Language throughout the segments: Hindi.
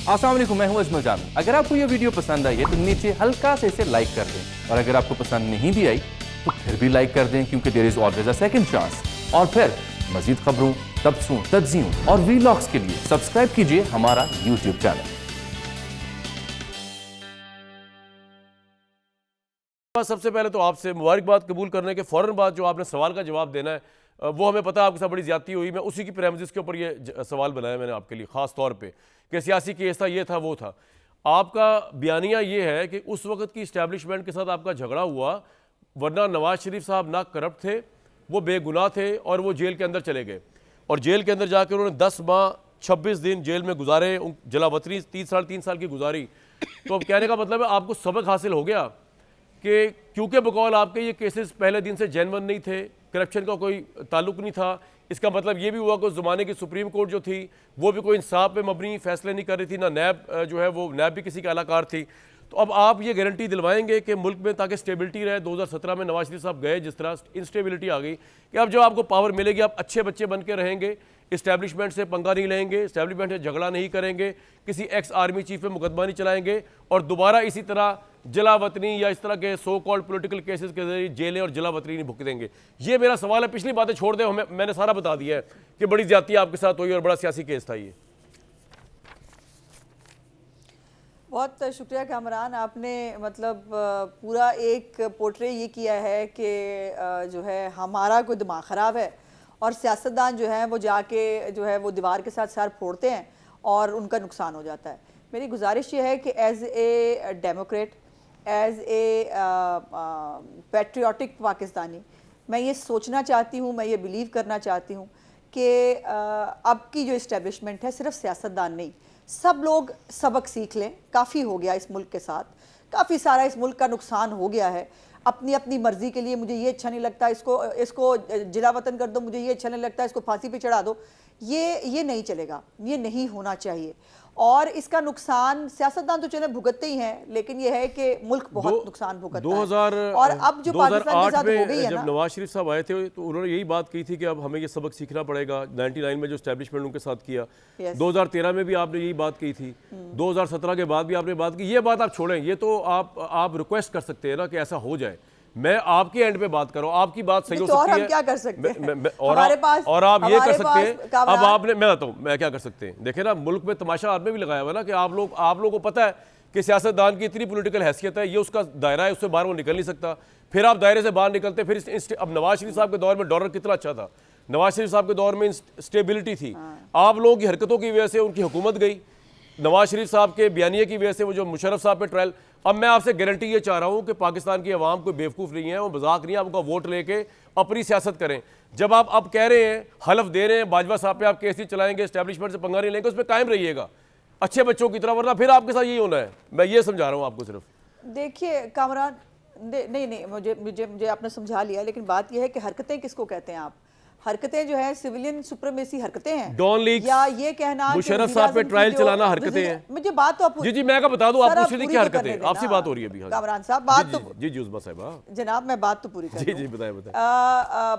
अस्सलाम वालेकुम, मैं हूं अजमल जामी। अगर आपको ये वीडियो पसंद आई है तो नीचे हल्का से इसे लाइक कर दें, और अगर आपको पसंद नहीं भी आई तो फिर भी लाइक कर दें, क्योंकि there is always a second chance. और फिर मजीद खबरों, तबसरों, तज्जियों और वीलॉग्स के लिए सब्सक्राइब कीजिए हमारा यूट्यूब चैनल। सबसे पहले तो आपसे मुबारकबाद कबूल करने के फ़ौरन बाद जो आपने सवाल का जवाब देना है वो हमें पता है आपके साथ बड़ी ज़्यादती हुई। मैं उसी की प्रेमिस के ऊपर ये सवाल बनाया मैंने आपके लिए ख़ास तौर पे कि सियासी केस था, ये था, वो था। आपका बयानिया ये है कि उस वक्त की इस्टेब्लिशमेंट के साथ आपका झगड़ा हुआ, वरना नवाज शरीफ साहब ना करप्ट थे, वो बेगुनाह थे और वो जेल के अंदर चले गए। और जेल के अंदर जाकर उन्होंने 10 माह 26 दिन जेल में गुजारे, जलावतनी 3 साल की गुजारी। तो अब कहने का मतलब है आपको सबक हासिल हो गया कि क्योंकि बकौल आपके ये केसेस पहले दिन से जेन्युइन नहीं थे, करप्शन का कोई ताल्लुक नहीं था, इसका मतलब ये भी हुआ कि उस ज़माने की सुप्रीम कोर्ट जो थी वो भी कोई इंसाफ पे मबनी फैसले नहीं कर रही थी, ना नैब जो है वो नैब भी किसी की अलाकार थी। तो अब आप ये गारंटी दिलवाएंगे कि मुल्क में ताकि स्टेबिलिटी रहे। 2017 में नवाज शरीफ साहब गए, जिस तरह इंस्टेबिलिटी आ गई, कि अब जब आपको पावर मिलेगी आप अच्छे बच्चे बन के रहेंगे, इस्टेब्लिशमेंट से पंगा नहीं लेंगे, इस्टेब्लिशमेंट से झगड़ा नहीं करेंगे, किसी एक्स आर्मी चीफ पे मुकदमा नहीं चलाएंगे और दोबारा इसी तरह जलावतनी या इस तरह के सो कॉल्ड पॉलिटिकल केसेस के जरिए जेलें और जलावतनी नहीं भुक देंगे। ये मेरा सवाल है। पिछली बातें छोड़ दें, मैंने सारा बता दिया है कि बड़ी ज्यादती आपके साथ हुई और बड़ा सियासी केस था ये। बहुत शुक्रिया कामरान, आपने मतलब पूरा एक पोर्ट्रे ये किया है कि जो है हमारा कोई दिमाग ख़राब है और सियासतदान जो है वो जाके जो है वो दीवार के साथ सर फोड़ते हैं और उनका नुकसान हो जाता है। मेरी गुजारिश ये है कि as a Democrat, as a patriotic Pakistani, मैं ये सोचना चाहती हूँ, मैं ये बिलीव करना चाहती हूँ कि अब की जो इस्टेब्लिशमेंट है सिर्फ सियासतदान नहीं, सब लोग सबक सीख लें। काफ़ी हो गया इस मुल्क के साथ, काफ़ी सारा इस मुल्क का नुकसान हो गया है। अपनी अपनी मर्ज़ी के लिए मुझे ये अच्छा नहीं लगता, इसको जिला वतन कर दो, मुझे ये अच्छा नहीं लगता, इसको फांसी पे चढ़ा दो, ये नहीं चलेगा, ये नहीं होना चाहिए। और इसका नुकसान सियासतदान तो चले भुगतते ही हैं, लेकिन ये है कि मुल्क बहुत नुकसान भुगतता है। और अब जो पाकिस्तान के साथ हो गई है जब ना, नवाज शरीफ साहब आए थे तो उन्होंने यही बात कही थी कि अब हमें ये सबक सीखना पड़ेगा। 99 में जो एस्टेब्लिशमेंट उनके साथ किया, 2013 में भी आपने यही बात कही थी, 2017 के बाद भी आपने बात की। ये बात आप छोड़ें, ये तो आप रिक्वेस्ट कर सकते हैं ना कि ऐसा हो जाए। मैं आपके एंड पे बात कर रहा हूं, आपकी बात सही हो सकती है, और हम क्या कर सकते हैं? और आप ये कर सकते हैं। अब आपने, मैं बताऊं मैं क्या कर सकते हैं। देखें ना, मुल्क में तमाशा आपने भी लगाया हुआ ना कि आप लोगों को पता है कि सियासतदान की इतनी पॉलिटिकल हैसियत है, ये उसका दायरा है, उससे बाहर वो निकल नहीं सकता। फिर आप दायरे से बाहर निकलते, फिर अब नवाज शरीफ साहब के दौर में डॉलर कितना अच्छा था, नवाज शरीफ साहब के दौर में स्टेबिलिटी थी। आप लोगों की हरकतों की वजह से उनकी हुकूमत गई, नवाज शरीफ साहब के बयानिए की वजह से वो जो मुशर्रफ साहब पे ट्रायल। अब मैं आपसे गारंटी ये चाह रहा हूं कि पाकिस्तान की आवाम कोई बेवकूफ़ नहीं है, वो मजाक नहीं है, आपका वोट लेके अपनी सियासत करें। जब आप अब कह रहे हैं, हलफ दे रहे हैं बाजवा साहब पे आप केस नहीं चलाएंगे, एस्टेब्लिशमेंट से पंगा नहीं लेंगे, उस पर कायम रहिएगा अच्छे बच्चों की तरह, वरना फिर आपके साथ यही होना है। मैं ये समझा रहा हूँ आपको सिर्फ। देखिए कामरान, नहीं मुझे आपने समझा लिया, लेकिन बात यह है कि हरकतें किसको कहते हैं आप? हरकतें जो है सिविलियन सुप्रीमेसी हरकतें हैं, डॉन लीग या ये कहना मुशर्रफ साहब पे ट्रायल चलाना हरकतें हैं। मुझे बात तो आप जी मैं बता दूं, आप पूछ रही थी हरकतें, आपसे बात हो रही है अभी कामरान साहब। बात तो जी उस्मा साहिबा जनाब, मैं बात तो पूरी कर जी बताएं।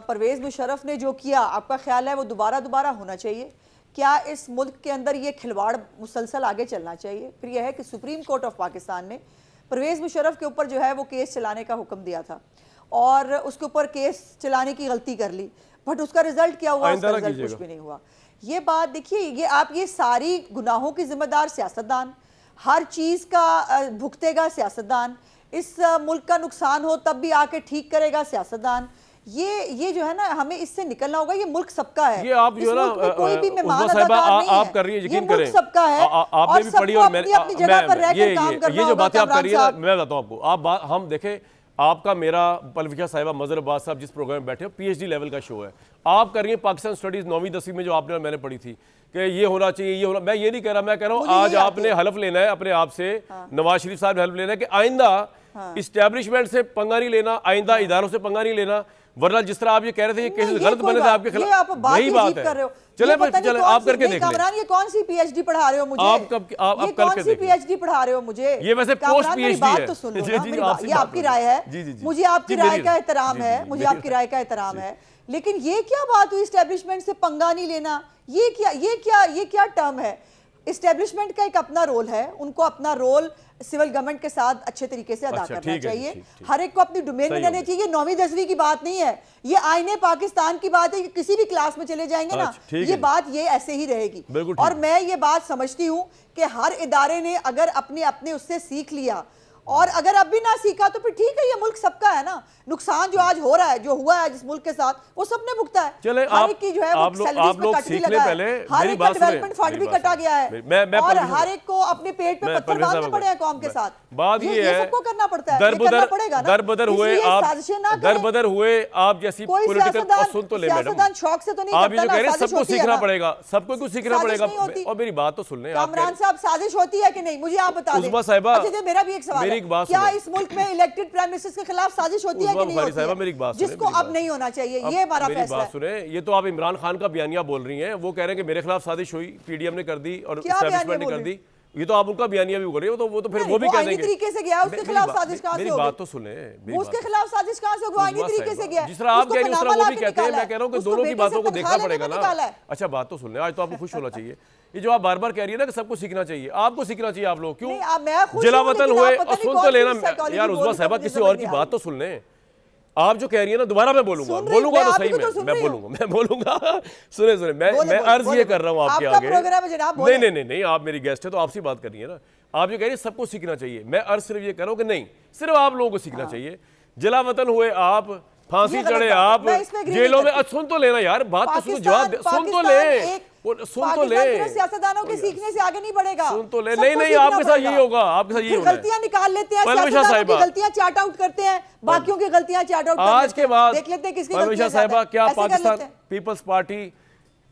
परवेज मुशर्रफ ने जो किया, आपका ख्याल है वो दोबारा होना चाहिए? क्या इस मुल्क के अंदर ये खिलवाड़ मुसलसल आगे चलना चाहिए? फिर यह है कि सुप्रीम कोर्ट ऑफ पाकिस्तान ने परवेज मुशर्रफ के ऊपर जो है वो केस चलाने का हुक्म दिया था और उसके ऊपर केस चलाने की गलती कर ली, बट उसका रिजल्ट क्या हुआ? उसका रिजल्ट कुछ भी नहीं हुआ। ये बात देखिए, ये सारी गुनाहों की जिम्मेदार सियासतदान, हर चीज का भुगतेगा सियासतदान, इस मुल्क का नुकसान हो तब भी आके ठीक करेगा सियासतदान। ये जो है ना, हमें इससे निकलना होगा। ये मुल्क सबका है, ये आप जो है ना कोई भी मेहमान आप कर रही है, यकीन करें, सबका है, आपने भी पढ़ी और अपनी जगह पर रहकर काम करना होगा। ये जो बातें आप कर रही है, मैं बताता हूं आपको, हम देखें, आपका मेरा पलविशा साहिबा मजहर अब्बास साहब जिस प्रोग्राम में बैठे हो, PhD लेवल का शो है, आप कर रही हैं पाकिस्तान स्टडीज 9वीं 10वीं में जो आपने और मैंने पढ़ी थी कि ये होना चाहिए, ये होना। मैं ये नहीं कह रहा, मैं कह रहा हूँ आज आपने हलफ लेना है अपने आप से, नवाज शरीफ साहब ने हलफ लेना है कि आइंदा इस्टेब्लिशमेंट से पंगा नहीं लेना, आइंदा इदारों से पंगा नहीं लेना, वरना जिस तरह आप ये कह रहे थे ये केसेस गलत बने थे आपके खिलाफ, वही बात है। चले आप करके देख लें। ये कौन सी PhD पढ़ा रहे हो मुझे? आप करके देख लें। PhD पढ़ा रहे हो मुझे? ये वैसे पोस्ट PhD बात तो सुन लो ना, ये आपकी राय है, मुझे आपकी राय का एहतराम है, मुझे आपकी राय का एहतराम है, लेकिन ये क्या बात हुई इस्टेब्लिशमेंट से पंगा नहीं लेना? ये क्या टर्म है? इस्टेब्लिशमेंट का एक अपना रोल है, उनको अपना रोल सिविल गवर्नमेंट के साथ अच्छे तरीके से अदा अच्छा, करना ठीक है, चाहिए। ठीक। हर एक को अपनी डोमेन में सही रहना हो चाहिए। 9वीं 10वीं की बात नहीं है, ये आईने पाकिस्तान की बात है कि किसी भी क्लास में चले जाएंगे ना, अच्छा, ठीक ये है। बात ये ऐसे ही रहेगी। बिल्कुल ठीक और है। मैं ये बात समझती हूं कि हर इदारे ने अगर अपने अपने उससे सीख लिया, और अगर अब भी ना सीखा तो फिर ठीक है, ये मुल्क सबका है ना। नुकसान जो आज हो रहा है, जो हुआ है जिस मुल्क के साथ, वो सबने भुगता है। चले हर एक की जो है वो आप salaries पे लोग कट भी सीख ले लगा है। पहले, हर मेरी एक का बात सुने, डेवलपमेंट फंड भी मेरी बात कटा सुने। गया है, मैं और परवेज हर एक को अपने पेट पे मैं पत्थर परवेज बांधने साहब पड़े हैं कौम के साथ। बात ये है, सबको करना पड़ता है, ये दर करना बदर पड़ेगा ना। दर बदर हुए इसलिए आप, साजिशें ना दर करें। बदर हुए आप जैसी कोई पॉलिटिकल, और सुन तो ले मैडम, सियासतदान शौक से तो नहीं आप ये करता जो ना, कह रहे हैं साजिश सबको होती है सीखना ना। पड़ेगा, सबको क्यों सीखना साजिश पड़ेगा? नहीं होती। और मेरी बात तो सुन लें, आप कह कामरान रहे- साहब, साजिश होती है कि नहीं, मुझे आप बता दें। उज़्मा साहिबा, अच्छा, मेरा भी एक सवाल मेरी है, एक बात क्या सुने। इस मुल्क में इलेक्टेड प्राइम मिनिस्टर के खिलाफ साजिश होती है कि उज़्मा नहीं बुखारी होती साहिबा, है? मेरी एक बात सुने, जिसको मेरी अब बात नहीं होना चाहिए, अब ये हमारा मेरी फैसला बात है। सुने, ये तो आप इमरान खान का बयानिया बोल रही हैं, वो कह रहे हैं कि मेरे खिलाफ साजिश हुई, पीडीएम ने कर दी और क्या एस्टैब्लिशमेंट बयानिया ने बोल कर रही दी। ये तो आप उनका बयानिया भी बोल रहे हो, तो वो तो फिर नहीं, वो भी वो कह आईनी देंगे तरीके से गया, उसके खिलाफ साजिश कहाँ से मेरी होगी? बात तो सुने, मेरी वो उसके बात- खिलाफ साजिश कहाँ से होगी? आईनी उज़्मा तरीके से साहिबा, गया, जिस तरह आप उसको कह रही हैं उस तरह पनामा वो भी लाके कहते हैं। निकाला मैं कह रहा हूँ कि उसको दोनों की बेटे से बातों को तनख्वाह देखना लेने पड़ेगा को ना। निकाला है। अच्छा, बात तो सुन लें, आज तो आपको खुश होना चाहिए। ये जो आप बार बार कह रही है ना कि सबको सीखना चाहिए, आपको सीखना चाहिए। आप लोग क्यों नहीं, अब मैं खुश हूं, जलावतन लेकिन हुए? आप पता और नहीं सुन कौन तो सी लेना psychology यार, बोल उज़्मा रही साहिबा, है, किसी मुझे और समझ की नहीं आ बात रही। तो सुन लें। आप जो कह रही है ना, दोबारा मैं बोलूंगा, सुन रही हूं, बोलूंगा मैं तो आपकी सही भी तो सुन मैं रही हूं। बोलूंगा, मैं बोलूंगा। सुने सुने, मैं बोले, अर्ज बोले, ये कर रहा हूँ आपके आपका आगे। प्रोग्राम है जनाब, नहीं बोले। नहीं नहीं नहीं, आप मेरी गेस्ट है तो आपसे बात करनी है ना। आप जो कह रही है सबको सीखना चाहिए, मैं अर्ज सिर्फ ये कर रहा हूँ कि नहीं, सिर्फ आप लोगों को सीखना चाहिए। जलावतन हुए आप, फांसी ये गलत चढ़े बात है, आप, मैं इसमें agree जेलों नहीं में। करती। सुन तो लेना यार, बात तो सुनो, जवाब सुन तो पाकिस्तान ले, एक- सुन तो पाकिस्तान ले, सिर्फ सियासतदानों के सीखने से आगे नहीं बढ़ेगा। सुन तो ले। सबको नहीं नहीं, सीखना आपके साथ पड़ेगा। यही होगा, आपके साथ यही फिर होना है। गलतियां निकाल लेते हैं, परवेश सियासतदानों की साहिबा, गलतियां चार्ट आउट करते हैं, बाकियों की गलतियां चार्ट आउट आज के बाद देख लेते हैं किसकी परवेश गलतियां साहिबा, ज्यादा है। क्या ऐसे कर पाकिस्तान लेते हैं। पीपल्स पार्टी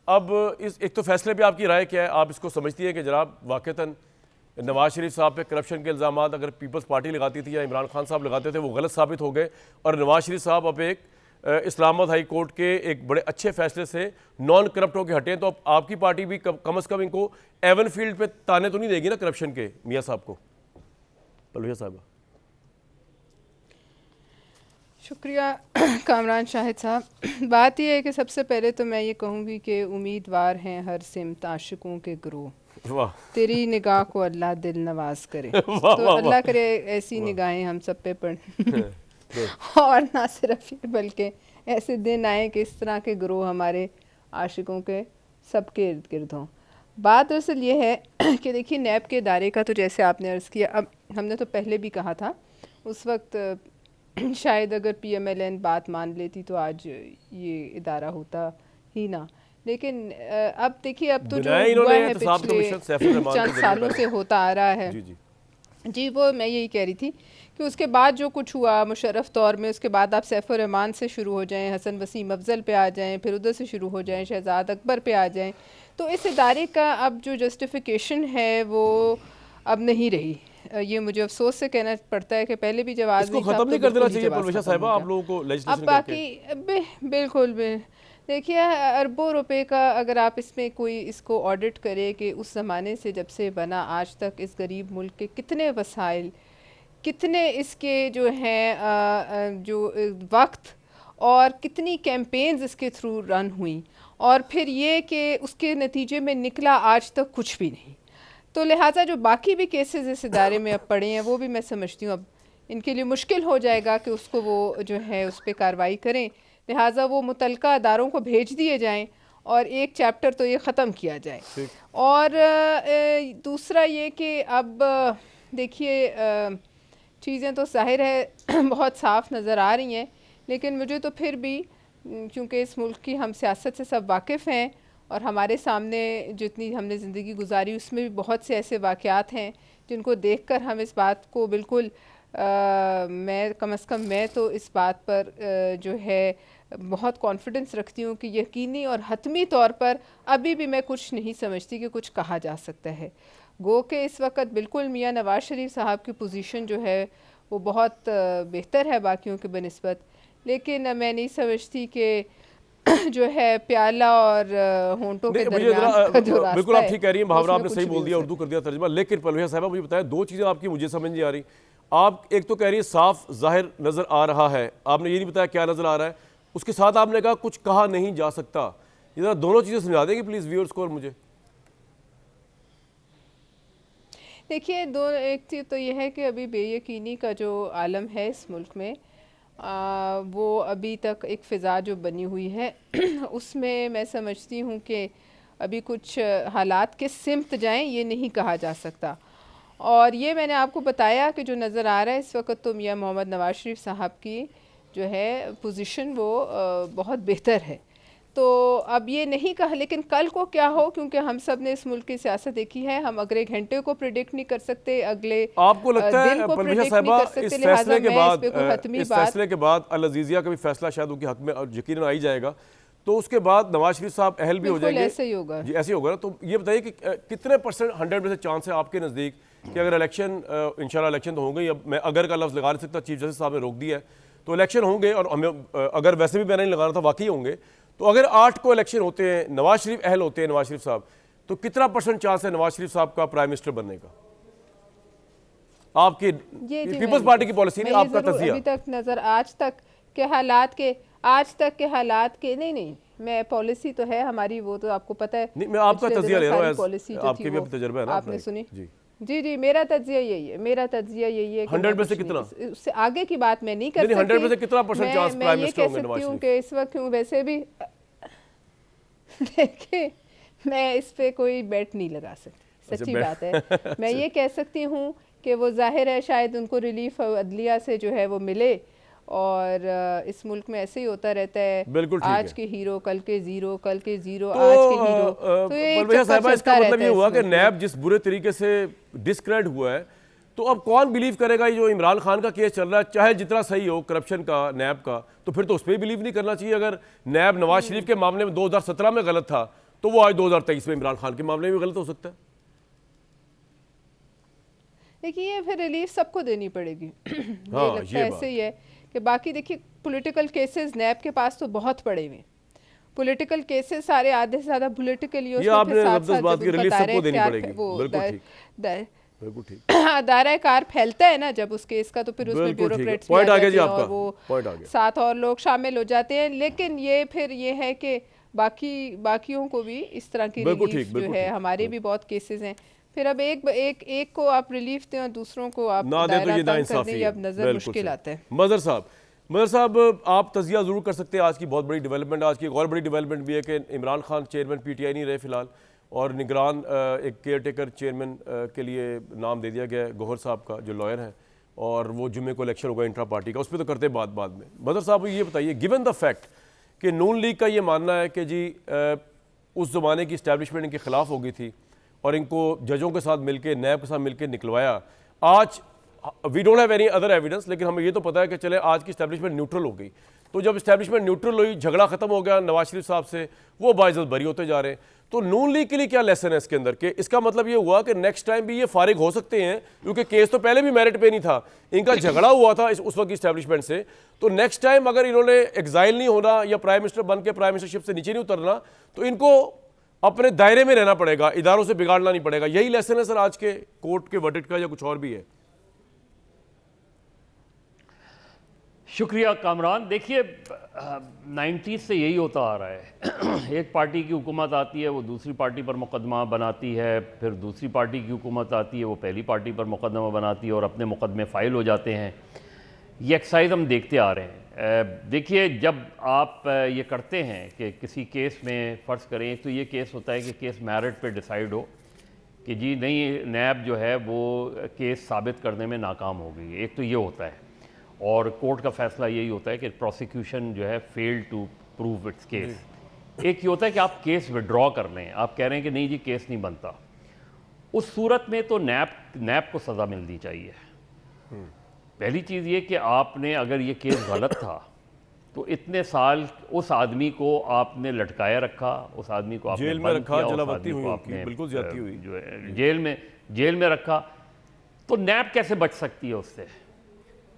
अब इस एक तो फैसले पे आपकी राय क्या है? आप इसको समझती हैं कि जनाब वाकईतन नवाज शरीफ साहब पे करप्शन के इल्ज़ाम अगर पीपल्स पार्टी लगाती थी या इमरान खान साहब लगाते थे, वो गलत साबित हो गए, और नवाज शरीफ साहब अब एक इस्लामाबाद हाई कोर्ट के एक बड़े अच्छे फैसले से नॉन करप्ट होकर हटे, तो अब आपकी पार्टी भी कम अज़ कम इनको एवन फील्ड पे ताने तो नहीं देगी ना करप्शन के मियाँ साहब को? पलविया साहब, शुक्रिया कामरान शाहिद साहब। बात यह है कि सबसे पहले तो मैं ये कहूँगी कि उम्मीदवार हैं हर सिमत आशिकों के ग्रोह। वाह, तेरी निगाह को अल्लाह दिल नवाज करे। वाह, तो वाह, अल्लाह करे ऐसी निगाहें हम सब पे पड़ और ना सिर्फ ये बल्कि ऐसे दिन आए कि इस तरह के ग्रोह हमारे आशिकों के सबके इर्द गिर्द हों। बात दरअसल ये है कि देखिए, नैब के इदारे का तो जैसे आपने अर्ज़ किया, अब हमने तो पहले भी कहा था, उस वक्त शायद अगर PMLN बात मान लेती तो आज ये इदारा होता ही ना। लेकिन अब देखिए, अब तो जो हुआ है पिछले चंद सालों से होता आ रहा है, जी वो मैं यही कह रही थी कि उसके बाद जो कुछ हुआ मुशर्रफ दौर में, उसके बाद आप सैफ रहमान से शुरू हो जाएं, हसन वसीम अफजल पे आ जाएं, फिर उधर से शुरू हो जाएं, शहजाद अकबर पे आ जाएं, तो इस इदारे का अब जो जस्टिफिकेशन है वो अब नहीं रही। ये मुझे अफसोस से कहना पड़ता है कि पहले भी जब आदमी खत्म नहीं कर देना चाहिए परवेश साहिबा आप लोगों को लेजिस्लेशन अब बाकी बिल्कुल देखिए, अरबों रुपए का अगर आप इसमें कोई इसको ऑडिट करे कि उस ज़माने से जब से बना आज तक इस गरीब मुल्क के कितने वसाइल, कितने इसके जो हैं जो वक्त और कितनी कैंपेन्स इसके थ्रू रन हुई, और फिर ये कि उसके नतीजे में निकला आज तक कुछ भी नहीं। तो लिहाजा जो बाकी भी केसेस इस इदारे में अब पड़े हैं, वो भी मैं समझती हूँ अब इनके लिए मुश्किल हो जाएगा कि उसको वो जो है उस पर कार्रवाई करें। लिहाजा वो मुतलका अदारों को भेज दिए जाएं और एक चैप्टर तो ये ख़त्म किया जाए। और दूसरा ये कि अब देखिए, चीज़ें तो ज़ाहिर है बहुत साफ़ नज़र आ रही हैं, लेकिन मुझे तो फिर भी, क्योंकि इस मुल्क की हम सियासत से सब वाकिफ़ हैं और हमारे सामने जितनी हमने ज़िंदगी गुजारी उसमें भी बहुत से ऐसे वाक़यात हैं जिनको देखकर हम इस बात को बिल्कुल मैं कम अज़ कम मैं तो इस बात पर जो है बहुत कॉन्फिडेंस रखती हूँ कि यकीनी और हतमी तौर पर अभी भी मैं कुछ नहीं समझती कि कुछ कहा जा सकता है। गो के इस वक्त बिल्कुल मियाँ नवाज़ शरीफ साहब की पोजीशन जो है वो बहुत बेहतर है बाकियों के बनिस्बत, लेकिन मैं नहीं समझती कि जो है प्याला और होंठों के दरमियान का जो रास्ता बिल्कुल आप ठीक कह रही हैं, मुहावरा उसमें आपने सही कुछ बोल भी दिया, हो उर्दू कर दिया तर्जुमा। लेकिन परवेश साहिबा मुझे बताया, दो चीज़ें आपकी मुझे समझ नहीं आ रही। आप एक तो कह रही है साफ जाहिर नज़र आ रहा है, आपने ये नहीं बताया क्या नज़र आ रहा है, उसके साथ आपने कहा कुछ कहा नहीं जा सकता। ये जरा दोनों चीज़ें समझा देंगे प्लीज़ व्यूअर्स को और मुझे। देखिए, दो एक चीज़ तो ये है कि अभी बेयकीनी का जो आलम है इस मुल्क में, वो अभी तक एक फ़िज़ा जो बनी हुई है उसमें मैं समझती हूँ कि अभी कुछ हालात के सिमत जाएं, ये नहीं कहा जा सकता। और ये मैंने आपको बताया कि जो नज़र आ रहा है इस वक्त, तो मियां मोहम्मद नवाज शरीफ साहब की जो है पोजीशन वो बहुत बेहतर है। तो अब ये नहीं कहा, लेकिन कल को क्या हो, क्योंकि हम सब ने इस मुल्क की सियासत देखी है, हम अगले घंटे को प्रिडिक्ट नहीं कर सकते, अगले आपको लगता दिन है को परवेज़ा प्रिडिक्ट नहीं साहिबा कर सकते, इस लिहाजा फैसले के मैं बाद इस पे कोई हतमी इस बात फैसले के बाद अल अजीज़िया का भी फैसला शायद उनके हक में यकीनन आ ही जाएगा, तो उसके बाद नवाज शरीफ साहब अहल भी हो बिल्कुल जाएंगे? ऐसे ही होगा जी ऐसे ही होगा ना। तो ये बताइए कि कितने % 100% चांस है आपके नज़दीक कि अगर इलेक्शन, इंशाल्लाह इलेक्शन तो होंगे ही, अब मैं अगर का लफ्ज़ लगा नहीं सकता, चीफ जस्टिस साहब ने रोक दिया है, तो इलेक्शन होंगे और हमें अगर वैसे भी मैंने नहीं लगाना था, वाकई होंगे, तो अगर 8 को इलेक्शन होते हैं, नवाज शरीफ अहल होते हैं, नवाज शरीफ साहब, तो कितना % चांस है नवाज शरीफ साहब का प्राइम मिनिस्टर बनने का? आपकी पीपल्स पार्टी की पॉलिसी नहीं, आपका तज़िया। अभी तक नज़र आज तक के हालात के नहीं, मैं पॉलिसी तो है हमारी, वो तो आपको पता है। नहीं, मैं आपका तज़िया ले रहा हूँ, पॉलिसी आपके भी तजर्बा है ना, आपने सुनी। जी जी, मेरा तज्जिया यही है, 100 में से कितना? उससे आगे की बात मैं नहीं कर सकती। 100 में से कितना % चांस प्राइम मिनिस्टर होंगे नवाज शरीफ? कि इस वक्त वैसे भी देखिए, मैं इस पे कोई बेट नहीं लगा सकती, सच्ची बात है। मैं ये कह सकती हूँ कि वो जाहिर है शायद उनको रिलीफ अदलिया से जो है वो मिले, और इस मुल्क में ऐसे ही होता रहता है, आज के हीरो कल के जीरो, कल के जीरो आज के हीरो। तो ये परवेज़ा साहिबा, इसका मतलब ये हुआ कि नैब जिस बुरे तरीके से डिस्क्रेडिट हुआ है, तो अब कौन बिलीव करेगा? ये जो इमरान खान का केस चल रहा है, चाहे जितना सही हो करप्शन का नैब का, तो फिर तो उस पर बिलीव नहीं करना चाहिए। अगर नैब नवाज शरीफ के मामले में 2017 में गलत था, तो वो आज 2023 में इमरान खान के मामले में गलत हो सकता है। देखिए, फिर रिलीफ सबको देनी पड़ेगी। हाँ, ये लगता है ऐसे ही है कि बाकी देखिए, पॉलिटिकल केसेस नैब के पास तो बहुत पड़े हुए, पॉलिटिकल केसेस सारे आधे से ज़्यादा पॉलिटिकल ये आपने जबरदस्त बात की, रिलीफ सबको देनी पड़ेगी। बिल्कुल ठीक। दायरा कार फैलता है ना जब उस केस का, तो फिर उसमें ब्यूरोक्रेट्स भी आ जाते हैं और वो साथ और लोग शामिल हो जाते हैं। लेकिन ये फिर ये है कि बाकियों को भी इस तरह की रिलीफ जो है, हमारे भी बहुत केसेस हैं, फिर अब एक को आप रिलीफ दें और दूसरों को आप दायरा तंग कर दें, अब नजर मुश्किल आता है। मज़हर साहब, आप तज़िया ज़रूर कर सकते हैं। आज की बहुत बड़ी डेवलपमेंट, आज की एक और बड़ी डेवलपमेंट भी है कि इमरान खान चेयरमैन PTI नहीं रहे फिलहाल, और निगरान एक केयर टेकर चेयरमैन के लिए नाम दे दिया गया है गौहर साहब का, जो लॉयर हैं, और वो जुम्मे को इलेक्शन होगा इंट्रा पार्टी का, उस पर तो करते बाद में। मदर साहब ये बताइए, गिवन द फैक्ट कि नून लीग का ये मानना है कि जी उस ज़माने की इस्टेब्लिशमेंट इनके खिलाफ हो गई थी और इनको जजों के साथ मिलकर, नैब के साथ मिलकर निकलवाया, आज we don't have any other evidence, लेकिन हमें ये तो पता है कि चले आज की इस्टेब्लिशमेंट न्यूट्रल हो गई, तो जब इस्टेब्लिशमेंट न्यूट्रल हुई, झगड़ा खत्म हो गया नवाज शरीफ साहब से, वो बाइज्जत बरी होते जा रहे हैं, तो नून लीग के लिए क्या लेसन है इसके अंदर? कि इसका मतलब ये हुआ कि नेक्स्ट टाइम भी ये फारिग हो सकते हैं, क्योंकि केस तो पहले भी मेरिट पे नहीं था, इनका झगड़ा हुआ था उस वक्त की इस्टेब्लिशमेंट से, तो नेक्स्ट टाइम अगर इन्होंने एग्जाइल नहीं होना या प्राइम मिनिस्टर बन के प्राइम मिनिस्टरशिप से नीचे नहीं उतरना, तो इनको अपने दायरे में रहना पड़ेगा, इदारों से बिगाड़ना नहीं पड़ेगा। यही लेसन है सर आज के कोर्ट के वर्डिक्ट का, या कुछ और भी है? शुक्रिया कामरान। देखिए, 90s से यही होता आ रहा है। एक पार्टी की हुकूमत आती है, वो दूसरी पार्टी पर मुकदमा बनाती है, फिर दूसरी पार्टी की हुकूमत आती है, वो पहली पार्टी पर मुकदमा बनाती है और अपने मुकदमे फ़ाइल हो जाते हैं। ये एक्सरसाइज हम देखते आ रहे हैं। देखिए, जब आप ये करते हैं कि किसी केस में फ़र्ज़ करें, तो ये केस होता है कि केस मेरिट पे डिसाइड हो कि जी नहीं, नैब जो है वो केस साबित करने में नाकाम हो गई है, एक तो ये होता है, और कोर्ट का फैसला यही होता है कि प्रोसिक्यूशन जो है failed to prove its case. एक ये होता है कि आप केस विड्रॉ कर लें, आप कह रहे हैं कि नहीं जी केस नहीं बनता, उस सूरत में तो नैब को सज़ा मिलनी चाहिए। पहली चीज़ ये कि आपने अगर ये केस गलत था तो इतने साल उस आदमी को आपने लटकाया रखा, उस आदमी को आपने जेल में रखा, जलावती हुई आपने बिल्कुल ज्यादती हुई, जो है जेल में रखा, तो नैब कैसे बच सकती है उससे?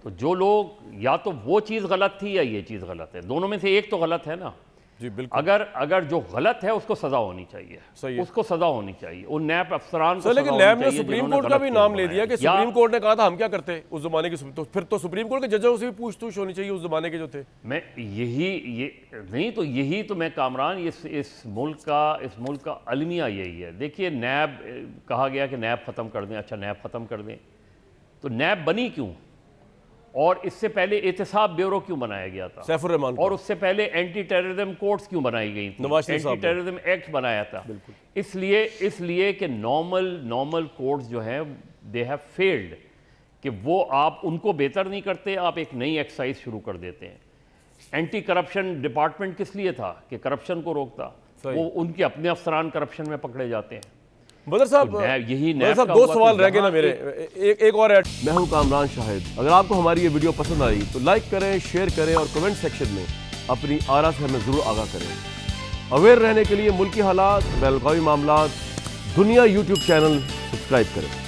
तो जो लोग, या तो वो चीज़ गलत थी या ये चीज़ गलत है, दोनों में से एक तो गलत है ना। जी बिल्कुल। अगर जो गलत है उसको सजा होनी चाहिए, सही है। उसको सजा होनी चाहिए, उन नैब अफसरान को सर सजा लेकिन होनी नैब ने चाहिए सुप्रीम जिन्होंने कोर्ट का गलत भी केस नाम ले बनाया। दिया कि या सुप्रीम कोर्ट ने कहा था हम क्या करते उस जमाने के, तो फिर तो सुप्रीम कोर्ट के जजों से भी पूछ-तूछ होनी चाहिए उस जमाने के जो थे। मैं यही तो मैं कामरान, इस मुल्क का अलमिया यही है। देखिए नैब कहा गया कि नैब ख़त्म कर दें, अच्छा नैब ख़त्म कर दें, तो नैब बनी क्यों? और इससे पहले एहतसाब ब्यूरो क्यों बनाया गया था? सैफुर रहमान और उससे पहले एंटी टेररिज्म कोर्ट्स क्यों बनाई गई थी? नवाज शरीफ साहब एंटी टेररिज्म एक्ट बनाया था। इसलिए कि नॉर्मल कोर्ट्स जो हैं दे हैव फेल्ड, कि वो आप उनको बेहतर नहीं करते, आप एक नई एक्सरसाइज शुरू कर देते हैं। एंटी करप्शन डिपार्टमेंट किस लिए था? कि करप्शन को रोकता। वो उनके अपने अफसरान करप्शन में पकड़े जाते हैं। बदर साहब, तो यही बदर नैब साहब का दो हुआ सवाल कि रह गए ना जहाँ मेरे, एक और ऐड। मैं हूं कामरान शाहिद। अगर आपको हमारी ये वीडियो पसंद आई तो लाइक करें, शेयर करें और कमेंट सेक्शन में अपनी आरा से हमें जरूर आगाह करें। अवेयर रहने के लिए मुल्की हालात, बैलगावी मामलात, दुनिया यूट्यूब चैनल सब्सक्राइब करें।